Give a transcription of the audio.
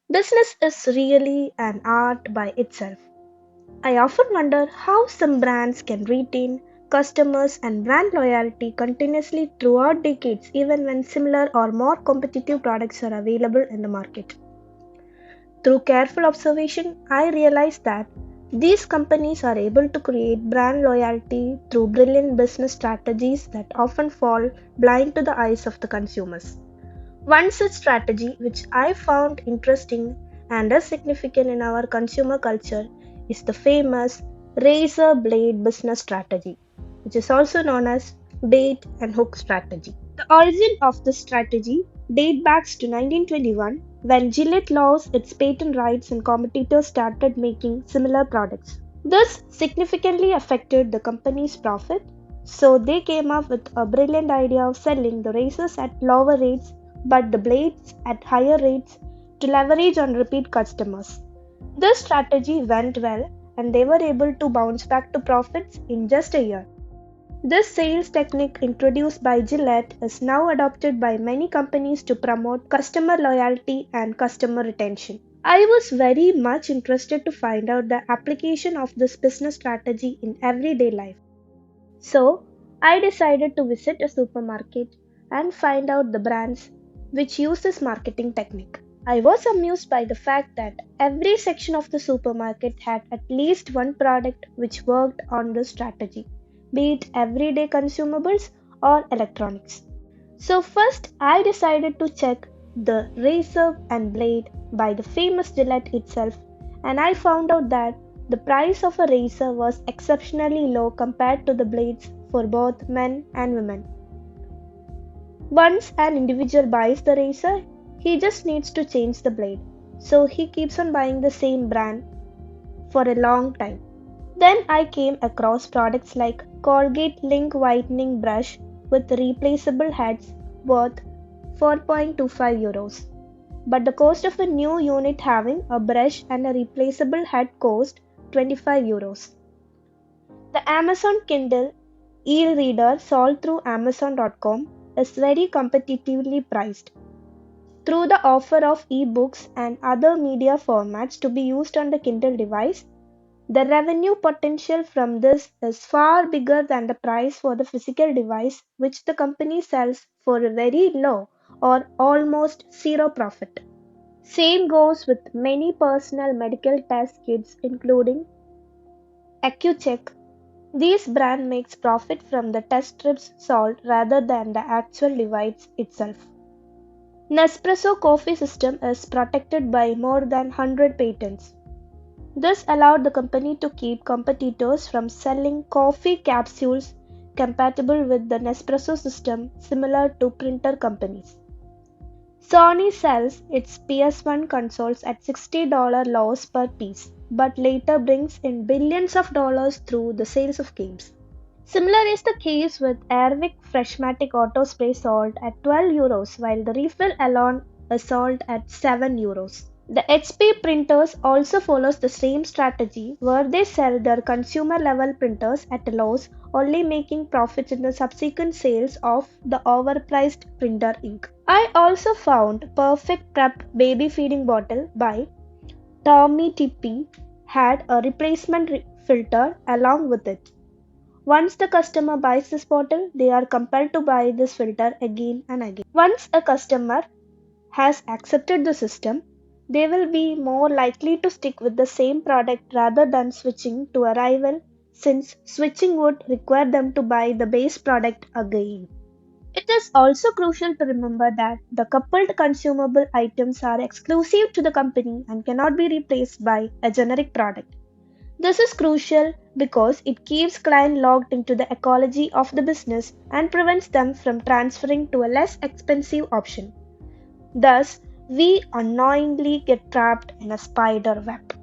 Business is really an art by itself. I often wonder how some brands can retain customers and brand loyalty continuously throughout decades, even when similar or more competitive products are available in the market. Through careful observation, I realized that these companies are able to create brand loyalty through brilliant business strategies that often fall blind to the eyes of the consumers. One such strategy, which I found interesting and is significant in our consumer culture, is the famous razor blade business strategy, which is also known as bait and hook strategy. The origin of this strategy dates back to 1921 when Gillette lost its patent rights and competitors started making similar products. This significantly affected the company's profit, so they came up with a brilliant idea of selling the razors at lower rates but the blades at higher rates to leverage on repeat customers. This strategy went well and they were able to bounce back to profits in just a year. This sales technique introduced by Gillette is now adopted by many companies to promote customer loyalty and customer retention. I was very much interested to find out the application of this business strategy in everyday life. So, I decided to visit a supermarket and find out the brands which use this marketing technique. I was amused by the fact that every section of the supermarket had at least one product which worked on this strategy, be it everyday consumables or electronics. So, first I decided to check the razor and blade by the famous Gillette itself, and I found out that the price of a razor was exceptionally low compared to the blades for both men and women. Once an individual buys the razor, he just needs to change the blade. So he keeps on buying the same brand for a long time. Then I came across products like Colgate Link Whitening Brush with replaceable heads worth 4.25 euros. But the cost of a new unit having a brush and a replaceable head cost 25 euros. The Amazon Kindle e-reader sold through Amazon.com is very competitively priced. Through the offer of e-books and other media formats to be used on the Kindle device, the revenue potential from this is far bigger than the price for the physical device, which the company sells for a very low or almost zero profit. Same goes with many personal medical test kits including AccuCheck. This brand makes profit from the test strips sold rather than the actual device itself. Nespresso coffee system is protected by more than 100 patents. This allowed the company to keep competitors from selling coffee capsules compatible with the Nespresso system similar to printer companies. Sony sells its PS1 consoles at $60 loss per piece, but later brings in billions of dollars through the sales of games. Similar is the case with Airwick Freshmatic Auto Spray sold at 12 euros while the refill alone is sold at 7 euros. The HP printers also follows the same strategy where they sell their consumer level printers at a loss, only making profits in the subsequent sales of the overpriced printer ink. I also found Perfect Prep baby feeding bottle by Tommy Tippy had a replacement filter along with it. Once the customer buys this bottle, they are compelled to buy this filter again and again. Once a customer has accepted the system, they will be more likely to stick with the same product rather than switching to a rival, since switching would require them to buy the base product again. It is also crucial to remember that the coupled consumable items are exclusive to the company and cannot be replaced by a generic product. This is crucial because it keeps clients logged into the ecology of the business and prevents them from transferring to a less expensive option. Thus, we unknowingly get trapped in a spider web.